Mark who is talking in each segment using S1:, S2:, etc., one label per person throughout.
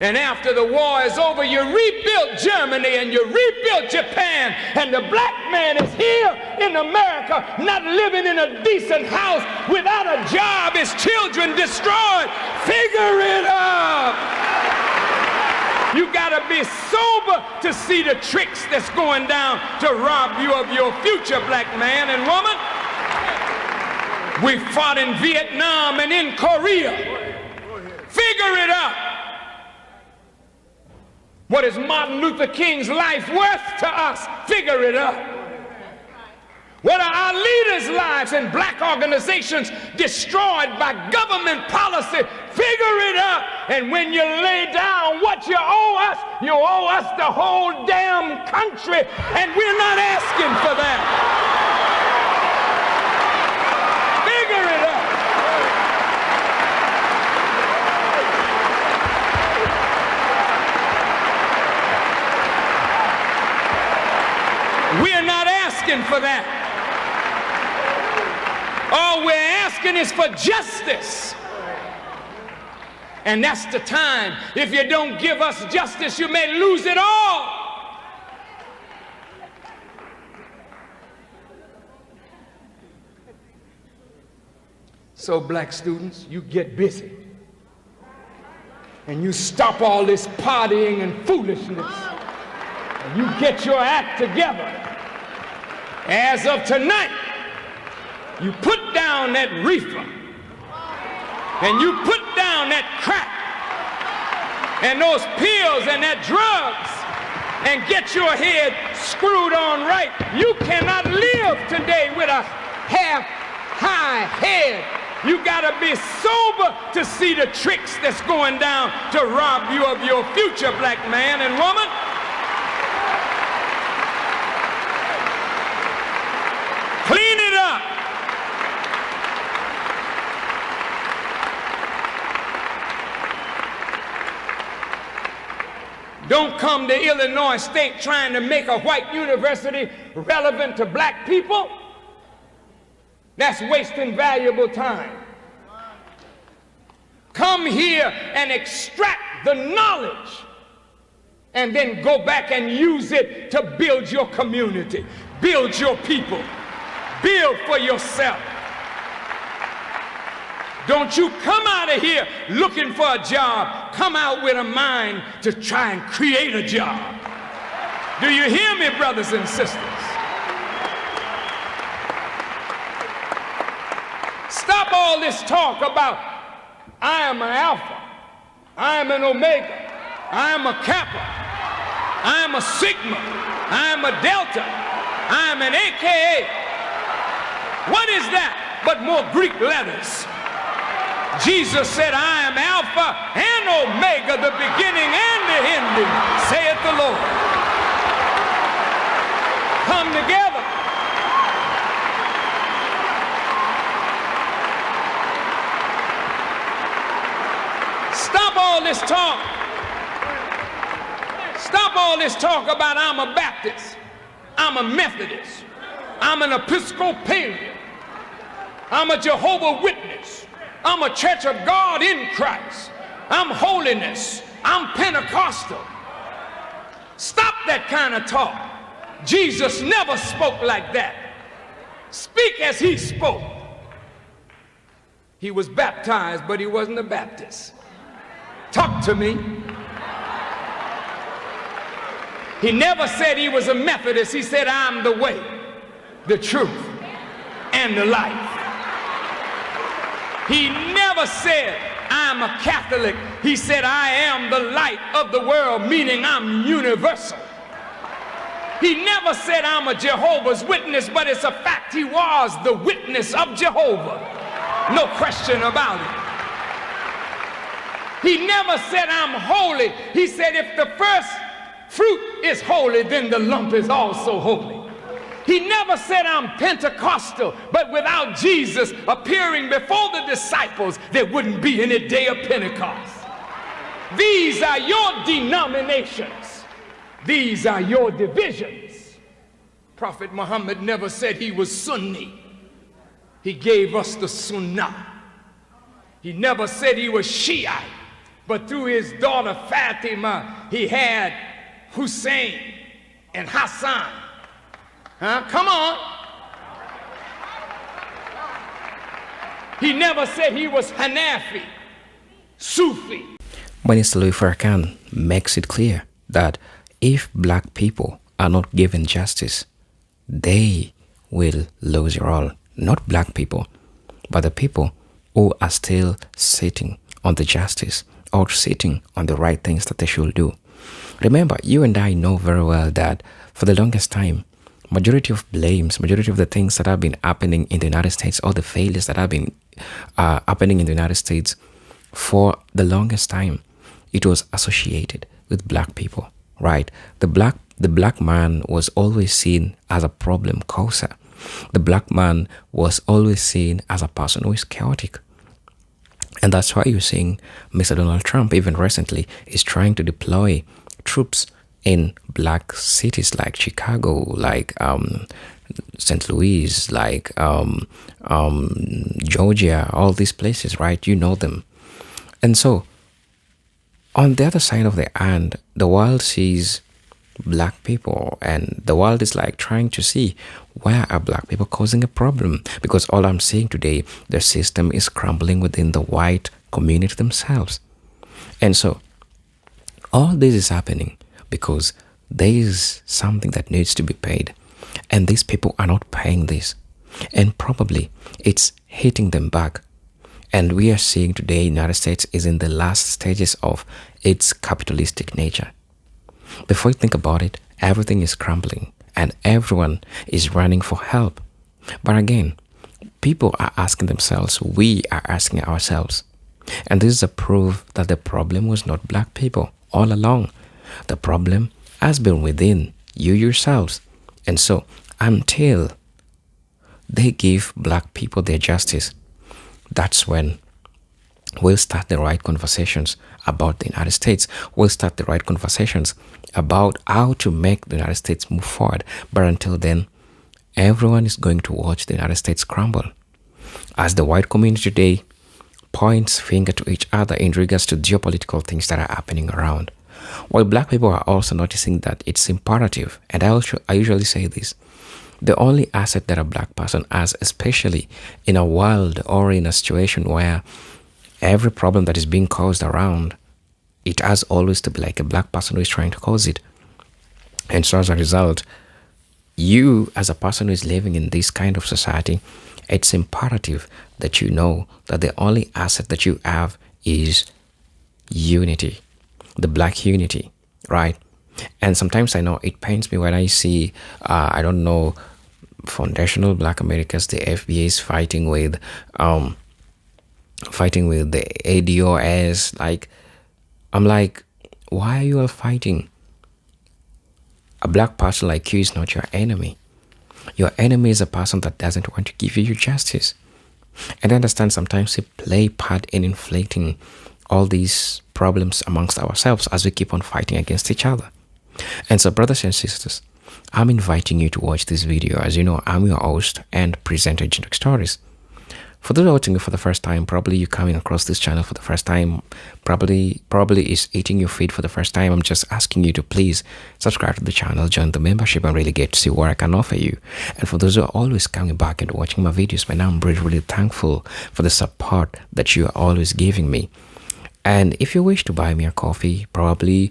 S1: And after the war is over, you rebuilt Germany and you rebuilt Japan, and the black man is here in America, not living in a decent house, without a job, his children destroyed. Figure it out. You gotta be sober to see the tricks that's going down to rob you of your future, black man and woman. We fought in Vietnam and in Korea. Figure it out. What is Martin Luther King's life worth to us? Figure it out. What are our leaders' lives and black organizations destroyed by government policy? Figure it out. And when you lay down what you owe us the whole damn country, and we're not asking for that. Figure it out. We're not asking for that. All we're asking is for justice. And that's the time. If you don't give us justice, you may lose it all. So black students, you get busy. And you stop all this partying and foolishness. And you get your act together. As of tonight, you put down that reefer, and you put down that crack, and those pills and that drugs, and get your head screwed on right. You cannot live today with a half-high head. You gotta be sober to see the tricks that's going down to rob you of your future, black man and woman. Clean it up. Don't come to Illinois State trying to make a white university relevant to black people. That's wasting valuable time. Come here and extract the knowledge and then go back and use it to build your community, build your people. Build for yourself. Don't you come out of here looking for a job. Come out with a mind to try and create a job. Do you hear me, brothers and sisters? Stop all this talk about I am an alpha, I am an omega, I am a kappa, I am a sigma, I am a delta, I am an AKA. What is that but more Greek letters? Jesus said, I am Alpha and Omega, the beginning and the ending, saith the Lord. Come together. Stop all this talk. Stop all this talk about I'm a Baptist, I'm a Methodist, I'm an Episcopalian, I'm a Jehovah's Witness, I'm a Church of God in Christ, I'm holiness, I'm Pentecostal. Stop that kind of talk. Jesus never spoke like that. Speak as he spoke. He was baptized, but he wasn't a Baptist. Talk to me. He never said he was a Methodist. He said, I'm the way, the truth, and the life. He never said, I'm a Catholic. He said, I am the light of the world, meaning I'm universal. He never said, I'm a Jehovah's Witness, but it's a fact he was the witness of Jehovah. No question about it. He never said, I'm holy. He said, if the first fruit is holy, then the lump is also holy. He never said I'm Pentecostal, but without Jesus appearing before the disciples, there wouldn't be any day of Pentecost. These are your denominations. These are your divisions. Prophet Muhammad never said he was Sunni. He gave us the Sunnah. He never said he was Shiite. But through his daughter Fatima, he had Hussein and Hassan. Huh? Come on. He never said he was Hanafi, Sufi.
S2: Minister Louis Farrakhan makes it clear that if black people are not given justice, they will lose it all. Not black people, but the people who are still sitting on the justice or sitting on the right things that they should do. Remember, you and I know very well that for the longest time, majority of blames, majority of the things that have been happening in the United States, or the failures that have been happening in the United States, for the longest time, it was associated with black people, right? The black man was always seen as a problem causer. The black man was always seen as a person who is chaotic. And that's why you're seeing Mr. Donald Trump, even recently, is trying to deploy troops in black cities like Chicago, like St. Louis, like Georgia, all these places, right? You know them. And so, on the other side of the hand, the world sees black people, and the world is like trying to see, where are black people causing a problem? Because all I'm seeing today, the system is crumbling within the white community themselves. And so all this is happening because there is something that needs to be paid, and these people are not paying this, and probably it's hitting them back. And we are seeing today the United States is in the last stages of its capitalistic nature. Before you think about it, everything is crumbling and everyone is running for help. But again, people are asking themselves, we are asking ourselves. And this is a proof that the problem was not black people all along. The problem has been within you yourselves. And so, until they give black people their justice, that's when we'll start the right conversations about the United States. We'll start the right conversations about how to make the United States move forward. But until then, everyone is going to watch the United States crumble. As the white community today points finger to each other in regards to geopolitical things that are happening around, while black people are also noticing that it's imperative, and I usually say this, the only asset that a black person has, especially in a world or in a situation where every problem that is being caused around, it has always to be like a black person who is trying to cause it. And so as a result, you as a person who is living in this kind of society, it's imperative that you know that the only asset that you have is unity, the black unity, right? And sometimes I know it pains me when I see, I don't know, foundational black Americans, the FBA is fighting with the ADOS. Like, I'm like, why are you all fighting? A black person like you is not your enemy. Your enemy is a person that doesn't want to give you your justice. And I understand sometimes we play part in inflating all these problems amongst ourselves as we keep on fighting against each other. And so, brothers and sisters, I'm inviting you to watch this video. As you know, I'm your host and presenter, Generic Stories. For those watching me for the first time, probably you're coming across this channel for the first time, probably is eating your feed for the first time, I'm just asking you to please subscribe to the channel, join the membership, and really get to see what I can offer you. And for those who are always coming back and watching my videos, man, I'm really, really thankful for the support that you are always giving me. And if you wish to buy me a coffee, probably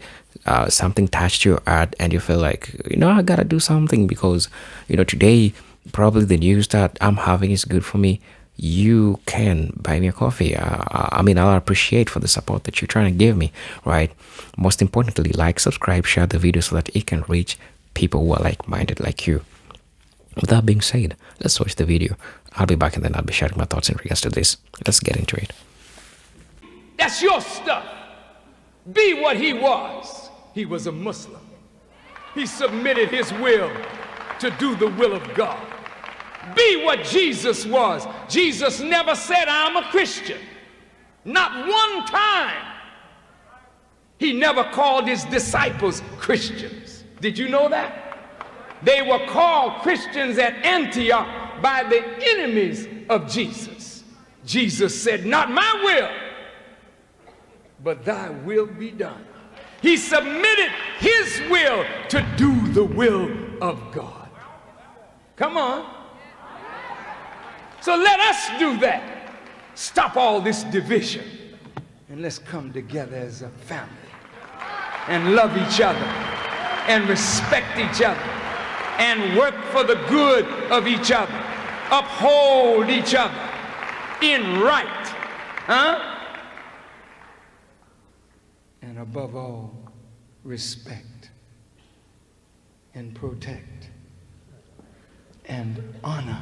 S2: something touched your heart and you feel like, I gotta do something because, today probably the news that I'm having is good for me, you can buy me a coffee. I'll appreciate for the support that you're trying to give me, right? Most importantly, like, subscribe, share the video so that it can reach people who are like-minded like you. With that being said, let's watch the video. I'll be back and then I'll be sharing my thoughts in regards to this. Let's get into it.
S1: That's your stuff. Be what he was. He was a Muslim. He submitted his will to do the will of God. Be what Jesus was. Jesus never said, I'm a Christian. Not one time. He never called his disciples Christians. Did you know that? They were called Christians at Antioch by the enemies of Jesus. Jesus said, not my will, but thy will be done. He submitted his will to do the will of God. Come on. So let us do that. Stop all this division and let's come together as a family and love each other and respect each other and work for the good of each other, uphold each other in right, and above all, respect and protect and honor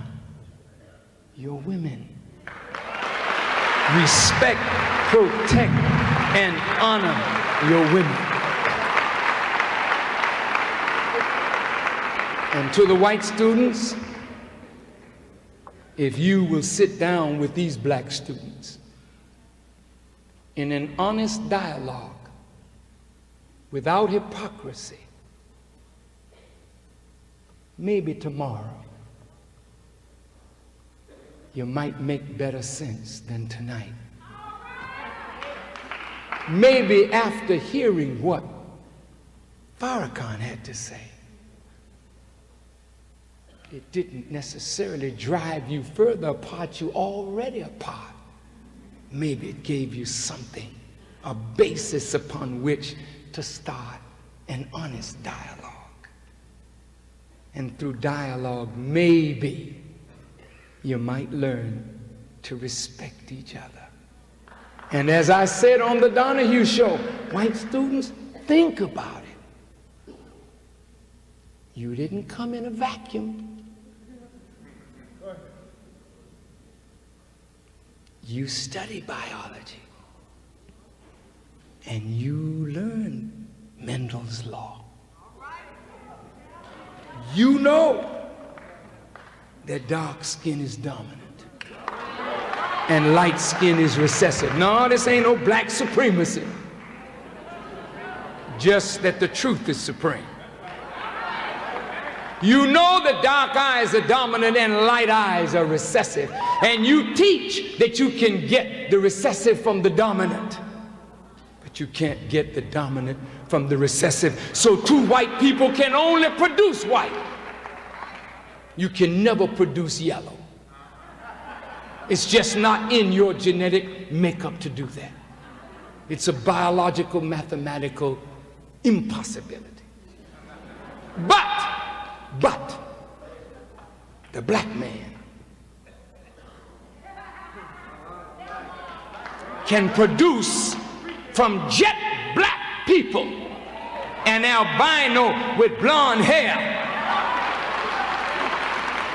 S1: your women. Respect, protect, and honor your women. And to the white students, if you will sit down with these black students in an honest dialogue, without hypocrisy, maybe tomorrow you might make better sense than tonight. Maybe after hearing what Farrakhan had to say, it didn't necessarily drive you further apart, you already apart. Maybe it gave you something, a basis upon which to start an honest dialogue. And through dialogue, maybe you might learn to respect each other. And as I said on the Donahue show, white students, think about it. You didn't come in a vacuum. You study biology. And you learn Mendel's law. You know that dark skin is dominant and light skin is recessive. No, this ain't no black supremacy. Just that the truth is supreme. You know that dark eyes are dominant and light eyes are recessive. And you teach that you can get the recessive from the dominant. But you can't get the dominant from the recessive. So two white people can only produce white. You can never produce yellow. It's just not in your genetic makeup to do that. It's a biological, mathematical impossibility. But the black man can produce from jet black people an albino with blonde hair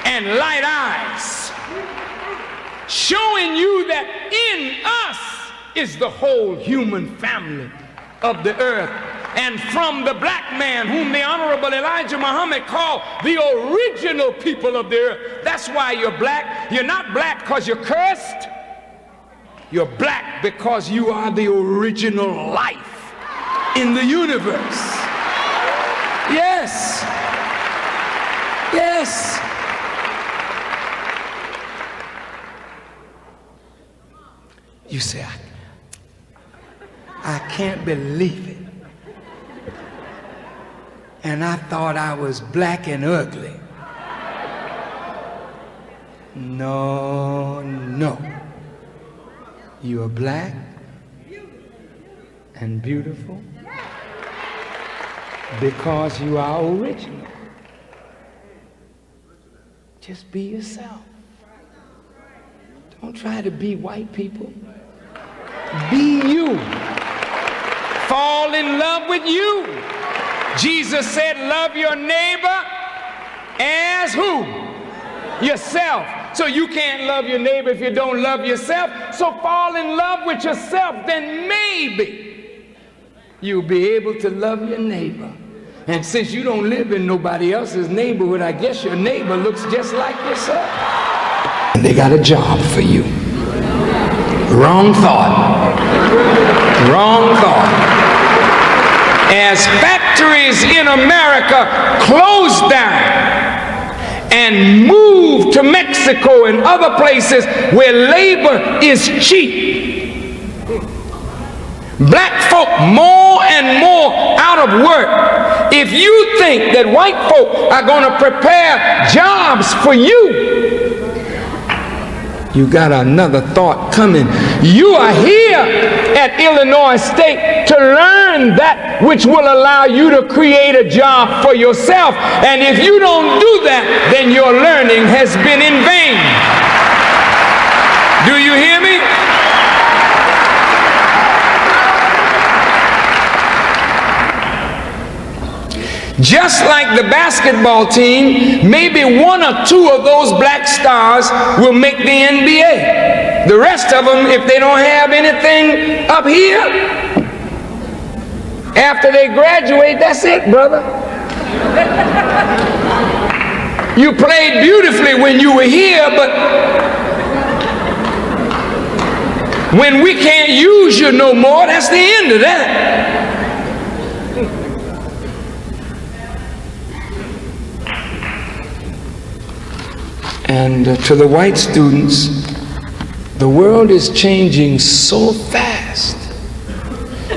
S1: and light eyes, showing you that in us is the whole human family of the earth. And from the black man, whom the Honorable Elijah Muhammad called the original people of the earth. That's why you're black. You're not black because you're cursed. You're black because you are the original life in the universe. Yes. Yes. You say, I can't believe it. And I thought I was black and ugly. No, no. You are black and beautiful because you are original. Just be yourself. Don't try to be white people. Be you. Fall in love with you. Jesus said, love your neighbor as who? Yourself. So you can't love your neighbor if you don't love yourself. So fall in love with yourself, then maybe you'll be able to love your neighbor. And since you don't live in nobody else's neighborhood, I guess your neighbor looks just like yourself. And they got a job for you. Wrong thought. Wrong thought. As factories in America close down and move to Mexico and other places where labor is cheap, black folk more and more out of work. If you think that white folk are going to prepare jobs for you, you got another thought coming. You are here at Illinois State to learn that which will allow you to create a job for yourself. And if you don't do that, then your learning has been in vain. Do you hear me? Just like the basketball team, maybe one or two of those black stars will make the NBA. The rest of them, if they don't have anything up here, after they graduate, that's it, brother. You played beautifully when you were here, but when we can't use you no more, that's the end of that. And to the white students, the world is changing so fast.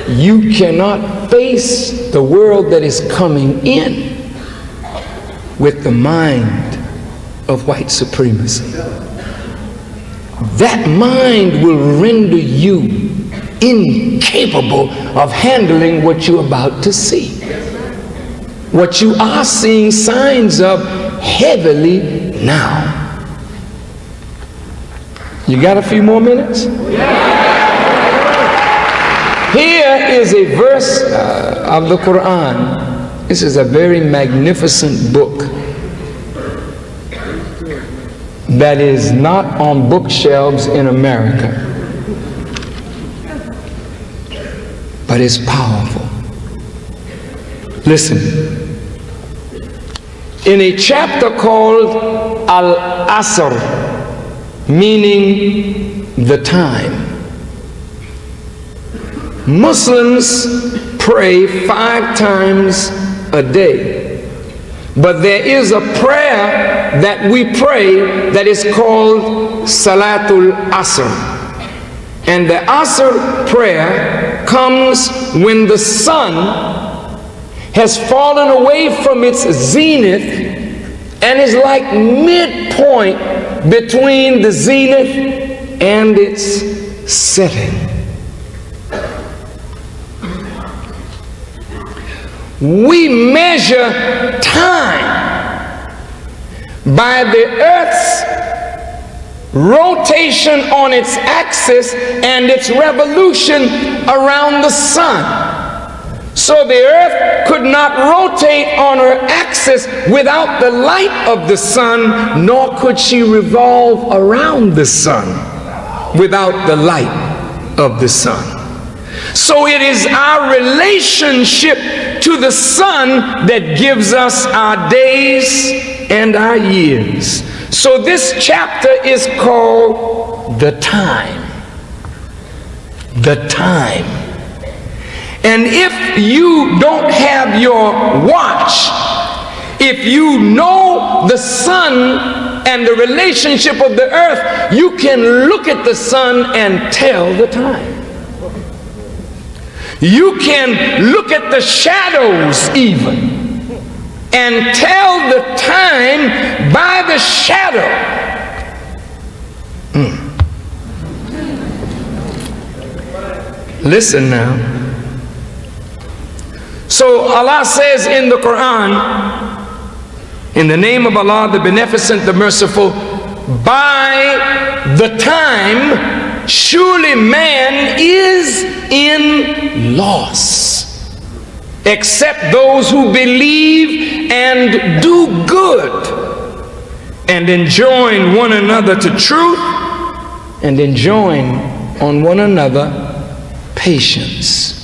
S1: You cannot face the world that is coming in with the mind of white supremacy. That mind will render you incapable of handling what you're about to see. What you are seeing signs of heavily now. You got a few more minutes? Here is a verse of the Quran. This is a very magnificent book that is not on bookshelves in America, but is powerful. Listen. In a chapter called Al-Asr, meaning the time, Muslims pray 5 times a day, but there is a prayer that we pray that is called Salatul Asr, and the Asr prayer comes when the sun has fallen away from its zenith and is like midpoint between the zenith and its setting. We measure time by the Earth's rotation on its axis and its revolution around the sun. So the Earth could not rotate on her axis without the light of the sun, nor could she revolve around the sun without the light of the sun. So it is our relationship to the sun that gives us our days and our years. So this chapter is called The Time. The Time. And if you don't have your watch, if you know the sun and the relationship of the earth, you can look at the sun and tell the time. You can look at the shadows even and tell the time by the shadow. Listen now. So Allah says in the Quran, in the name of Allah, the Beneficent, the Merciful, by the time surely man is in loss, except those who believe and do good and enjoin one another to truth and enjoin on one another patience.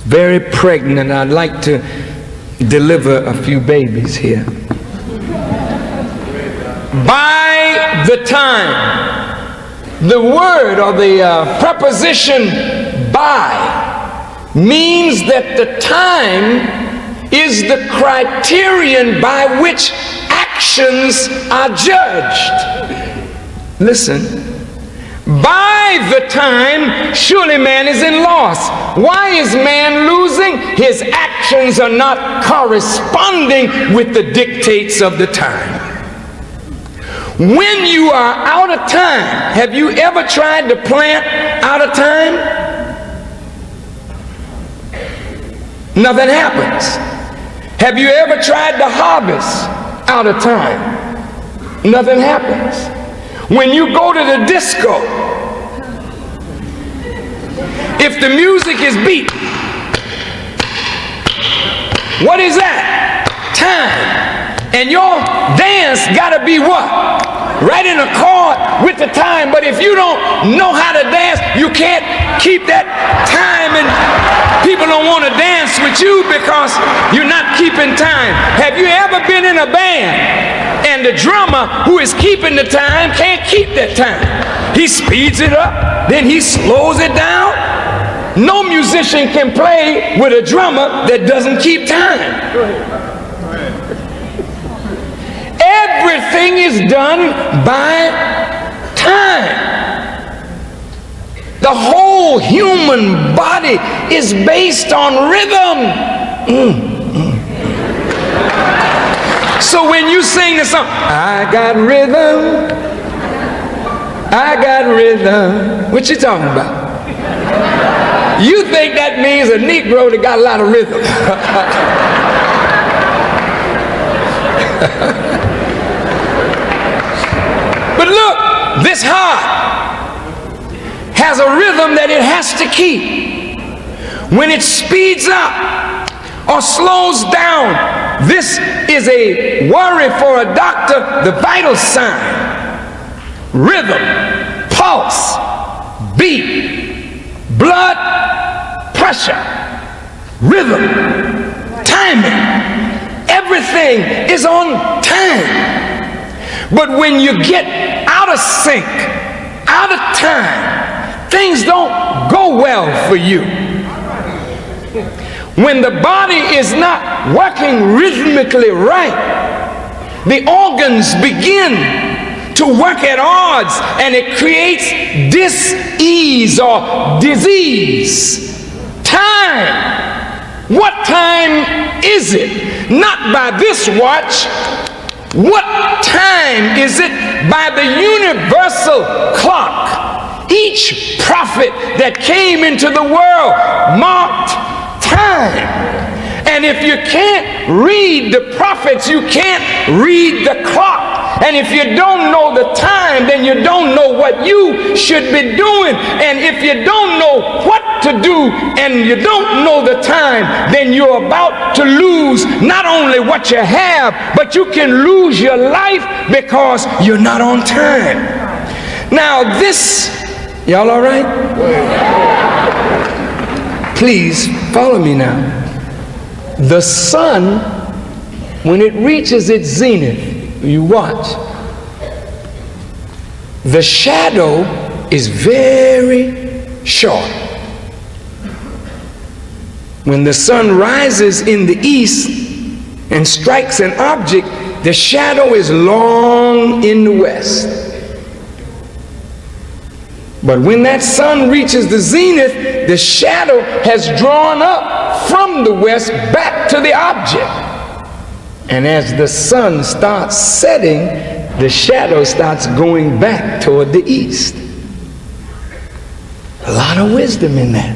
S1: Very pregnant. I'd like to deliver a few babies here. By the time, the word or the preposition by means that the time is the criterion by which actions are judged. Listen, By the time, surely man is in loss. Why is man losing? His actions are not corresponding with the dictates of the time. When you are out of time, have you ever tried to plant out of time? Nothing happens. Have you ever tried to harvest out of time? Nothing happens. When you go to the disco, if the music is beat, what is that? Time. And your dance got to be what? Right in accord with the time. But if you don't know how to dance, you can't keep that time, and people don't want to dance with you because you're not keeping time. Have you ever been in a band and the drummer who is keeping the time can't keep that time? He speeds it up, then he slows it down. No musician can play with a drummer that doesn't keep time. Everything is done by time. The whole human body is based on rhythm. So when you sing the song, I got rhythm, I got rhythm, what you talking about? You think that means a Negro that got a lot of rhythm. But look, this heart has a rhythm that it has to keep. When it speeds up or slows down, this is a worry for a doctor, the vital sign. Rhythm, pulse, beat, blood pressure, rhythm, timing. Everything is on time. But when you get out of sync, out of time, things don't go well for you. When the body is not working rhythmically right, the organs begin to work at odds, and it creates dis-ease or disease. Time. What time is it? Not by this watch. What time is it? By the universal clock. Each prophet that came into the world marked time. And if you can't read the prophets, you can't read the clock. And if you don't know the time, then you don't know what you should be doing. And if you don't know what to do and you don't know the time, then you're about to lose not only what you have, but you can lose your life because you're not on time. Now this, y'all all right? Please follow me now. The sun, when it reaches its zenith, you watch, the shadow is very short. When the sun rises in the east and strikes an object, the shadow is long in the west. But when that sun reaches the zenith, the shadow has drawn up from the west back to the object. And as the sun starts setting, the shadow starts going back toward the east. A lot of wisdom in that.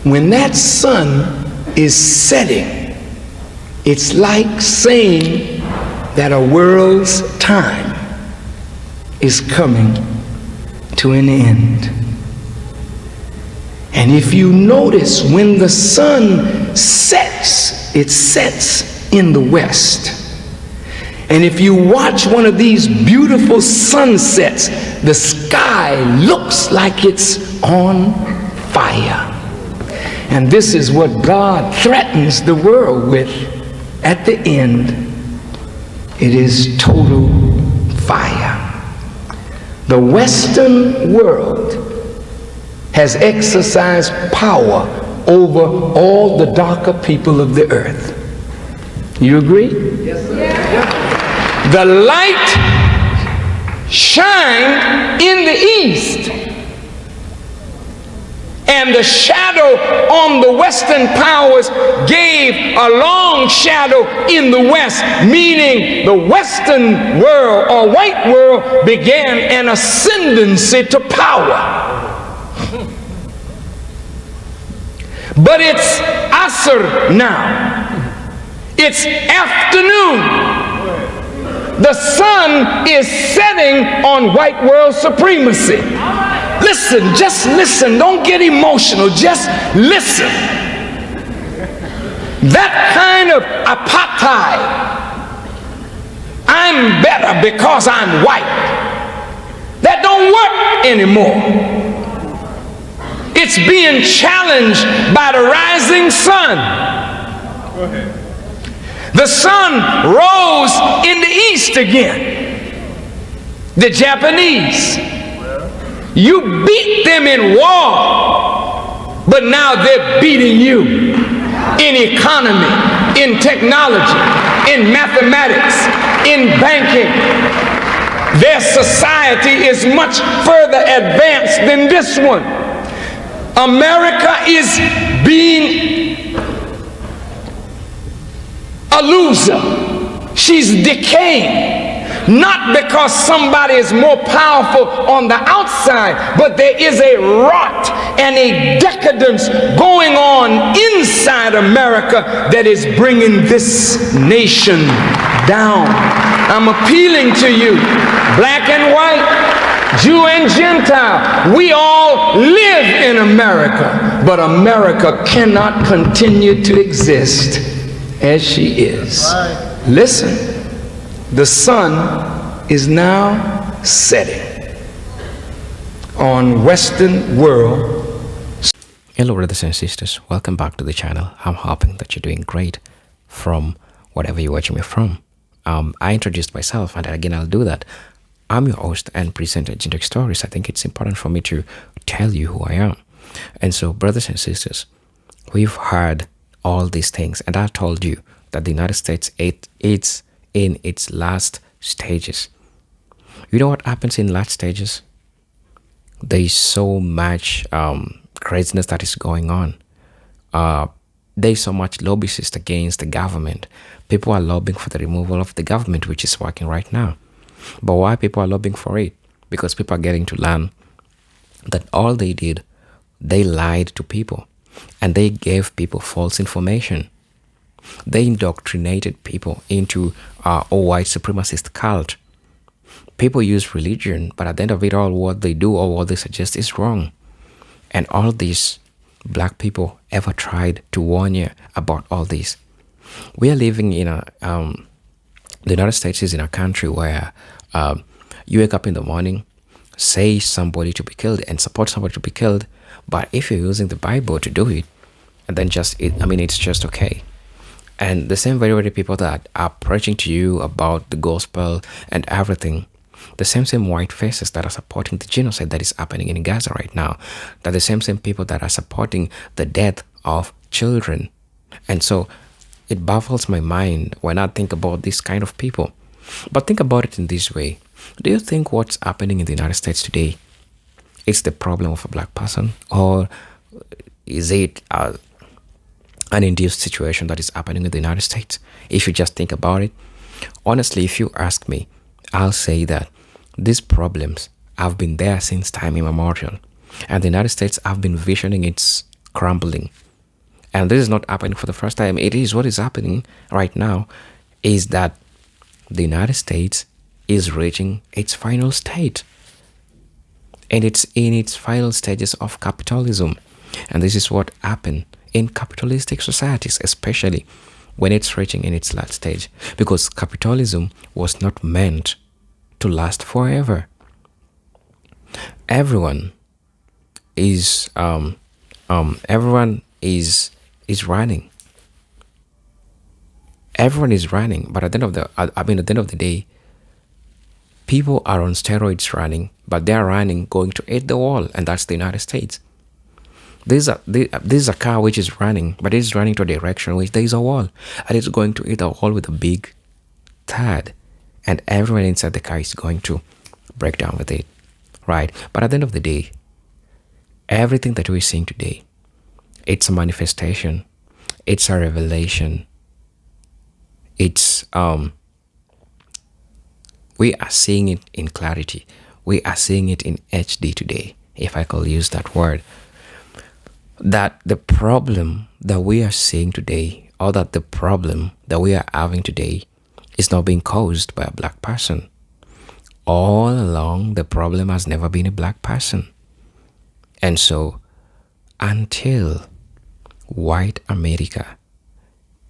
S1: When that sun is setting, it's like saying that a world's time is coming to an end. And if you notice, when the sun sets, it sets in the west. And if you watch one of these beautiful sunsets, the sky looks like it's on fire. And this is what God threatens the world with at the end. It is total fire. The Western world has exercised power over all the darker people of the earth. You agree? Yes, sir. The light shined in the east, and the shadow on the western powers gave a long shadow in the west, meaning the western world or white world began an ascendancy to power. But it's Asr now. It's afternoon. The sun is setting on white world supremacy. Listen, just listen. Don't get emotional. Just listen. That kind of apartheid, I'm better because I'm white, that don't work anymore. It's being challenged by the rising sun. Go ahead. The sun rose in the east again. The Japanese, you beat them in war, but now they're beating you in economy, in technology, in mathematics, in banking. Their society is much further advanced than this one. America is being a loser. She's decaying. Not because somebody is more powerful on the outside, but there is a rot and a decadence going on inside America that is bringing this nation down. I'm appealing to you, black and white, Jew and Gentile. We all live in America, but America cannot continue to exist as she is. Listen. The sun is now setting on Western world.
S2: Hello brothers and sisters, welcome back to the channel. I'm hoping that you're doing great from whatever you're watching me from. I introduced myself, and again I'll do that. I'm your host and presenter, Generic Stories. I think it's important for me to tell you who I am. And so brothers and sisters, we've heard all these things, and I told you that the United States it's in its last stages. You know what happens in last stages? There is so much craziness that is going on. There is so much lobbyists against the government. People are lobbying for the removal of the government, which is working right now. But why people are lobbying for it? Because people are getting to learn that all they did, they lied to people, and they gave people false information. They indoctrinated people into a white supremacist cult. People use religion, but at the end of it all, what they do or what they suggest is wrong. And all these black people ever tried to warn you about all this. We are living in the United States is in a country where you wake up in the morning, say somebody to be killed and support somebody to be killed, but if you're using the Bible to do it, and then it's just okay. And the same very people that are preaching to you about the gospel and everything, the same white faces that are supporting the genocide that is happening in Gaza right now, that the same people that are supporting the death of children. And so it baffles my mind when I think about this kind of people. But think about it in this way. Do you think what's happening in the United States today is the problem of a black person? Or is it an induced situation that is happening in the United States? If you just think about it, honestly, if you ask me, I'll say that these problems have been there since time immemorial, and the United States have been visioning its crumbling. And this is not happening for the first time. It is what is happening right now, is that the United States is reaching its final state, and it's in its final stages of capitalism. And this is what happened in capitalistic societies, especially when it's reaching in its last stage, because capitalism was not meant to last forever. Everyone is running. Everyone is running, but at the end of the day, people are on steroids running, but they are running going to hit the wall, and that's the United States. This is a car which is running, but it is running to a direction which there is a wall, and it's going to hit a wall with a big thud, and everyone inside the car is going to break down with it, right? But at the end of the day, everything that we're seeing today, it's a manifestation, it's a revelation, it's we are seeing it in clarity, we are seeing it in HD today, if I could use that word. That the problem that we are seeing today, or that the problem that we are having today, is not being caused by a black person. All along, the problem has never been a black person. And so, until white America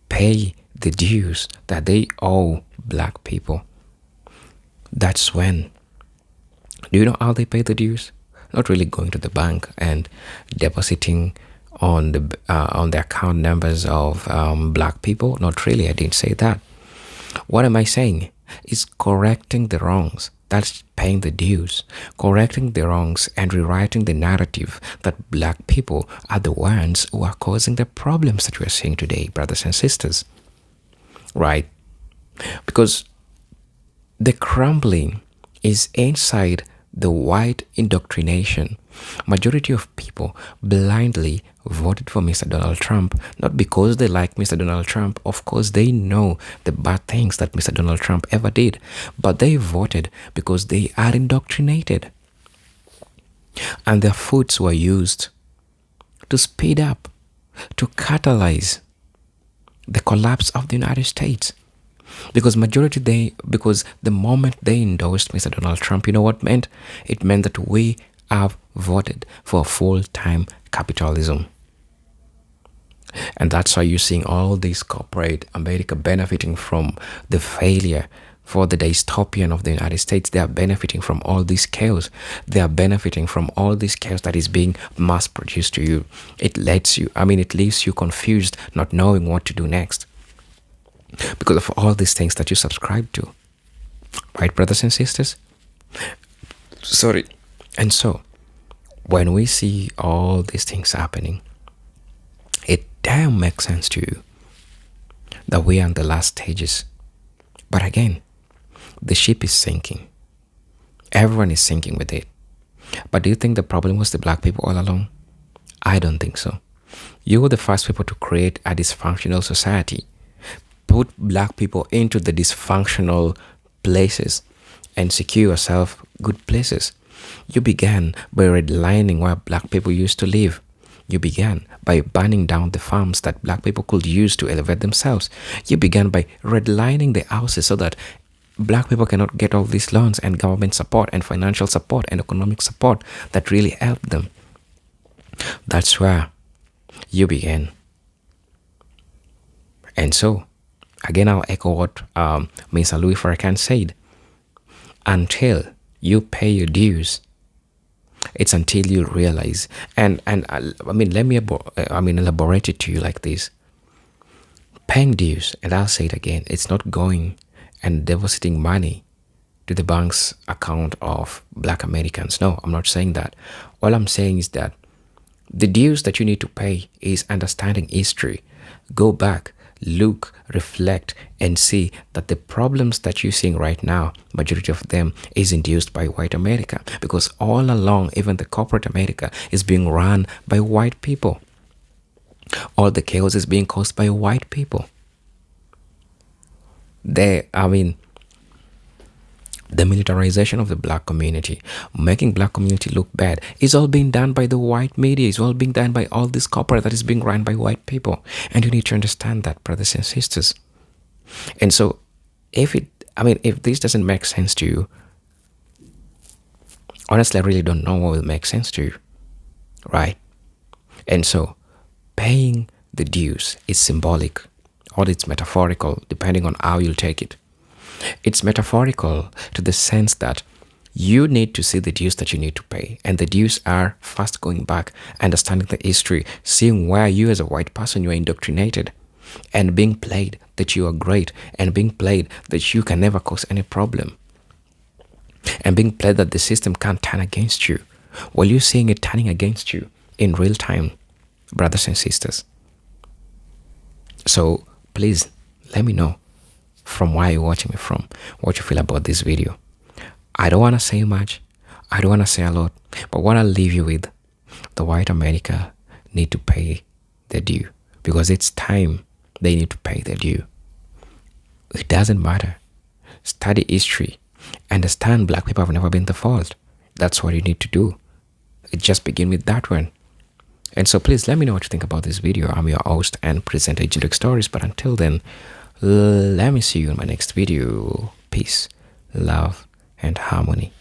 S2: pay the dues that they owe black people, that's when. Do you know how they pay the dues? Not really going to the bank and depositing on the account numbers of black people. Not really. I didn't say that. What am I saying? Is correcting the wrongs. That's paying the dues. Correcting the wrongs and rewriting the narrative that black people are the ones who are causing the problems that we're seeing today, brothers and sisters. Right? Because the crumbling is inside the white indoctrination. Majority of people blindly voted for Mr. Donald Trump, not because they like Mr. Donald Trump. Of course, they know the bad things that Mr. Donald Trump ever did, but they voted because they are indoctrinated. And their votes were used to speed up, to catalyze the collapse of the United States. Because because the moment they endorsed Mr. Donald Trump, you know what meant? It meant that we have voted for full-time capitalism. And that's why you're seeing all these corporate America benefiting from the failure for the dystopian of the United States. They are benefiting from all this chaos. They are benefiting from all this chaos that is being mass produced to you. It leaves you confused, not knowing what to do next, because of all these things that you subscribe to. Right, brothers and sisters? Sorry. And so, when we see all these things happening, it damn makes sense to you that we are in the last stages. But again, the ship is sinking. Everyone is sinking with it. But do you think the problem was the black people all along? I don't think so. You were the first people to create a dysfunctional society. Put black people into the dysfunctional places and secure yourself good places. You began by redlining where black people used to live. You began by burning down the farms that black people could use to elevate themselves. You began by redlining the houses so that black people cannot get all these loans and government support and financial support and economic support that really help them. That's where you began. And so, again, I'll echo what Mr. Louis Farrakhan said. Until you pay your dues, it's until you realize. And let me elaborate it to you like this. Paying dues, and I'll say it again, it's not going and depositing money to the bank's account of black Americans. No, I'm not saying that. All I'm saying is that the dues that you need to pay is understanding history. Go back, look, reflect, and see that the problems that you're seeing right now, majority of them is induced by white America. Because all along, even the corporate America is being run by white people. All the chaos is being caused by white people. The militarization of the black community, making black community look bad, is all being done by the white media. It's all being done by all this corporate that is being run by white people. And you need to understand that, brothers and sisters. And so, if this doesn't make sense to you, honestly, I really don't know what will make sense to you, right? And so, paying the dues is symbolic, or it's metaphorical, depending on how you'll take it. It's metaphorical to the sense that you need to see the dues that you need to pay. And the dues are first going back, understanding the history, seeing where you as a white person, you are indoctrinated and being played that you are great, and being played that you can never cause any problem, and being played that the system can't turn against you. While you're seeing it turning against you in real time, brothers and sisters. So please let me know from where you're watching me from, what you feel about this video. I don't want to say much. I don't want to say a lot. But what I'll leave you with, the white America need to pay their due. Because it's time they need to pay their due. It doesn't matter. Study history. Understand black people have never been the fault. That's what you need to do. Just begin with that one. And so please let me know what you think about this video. I'm your host and presenter, Judek Stories. But until then, let me see you in my next video. Peace, love, and harmony.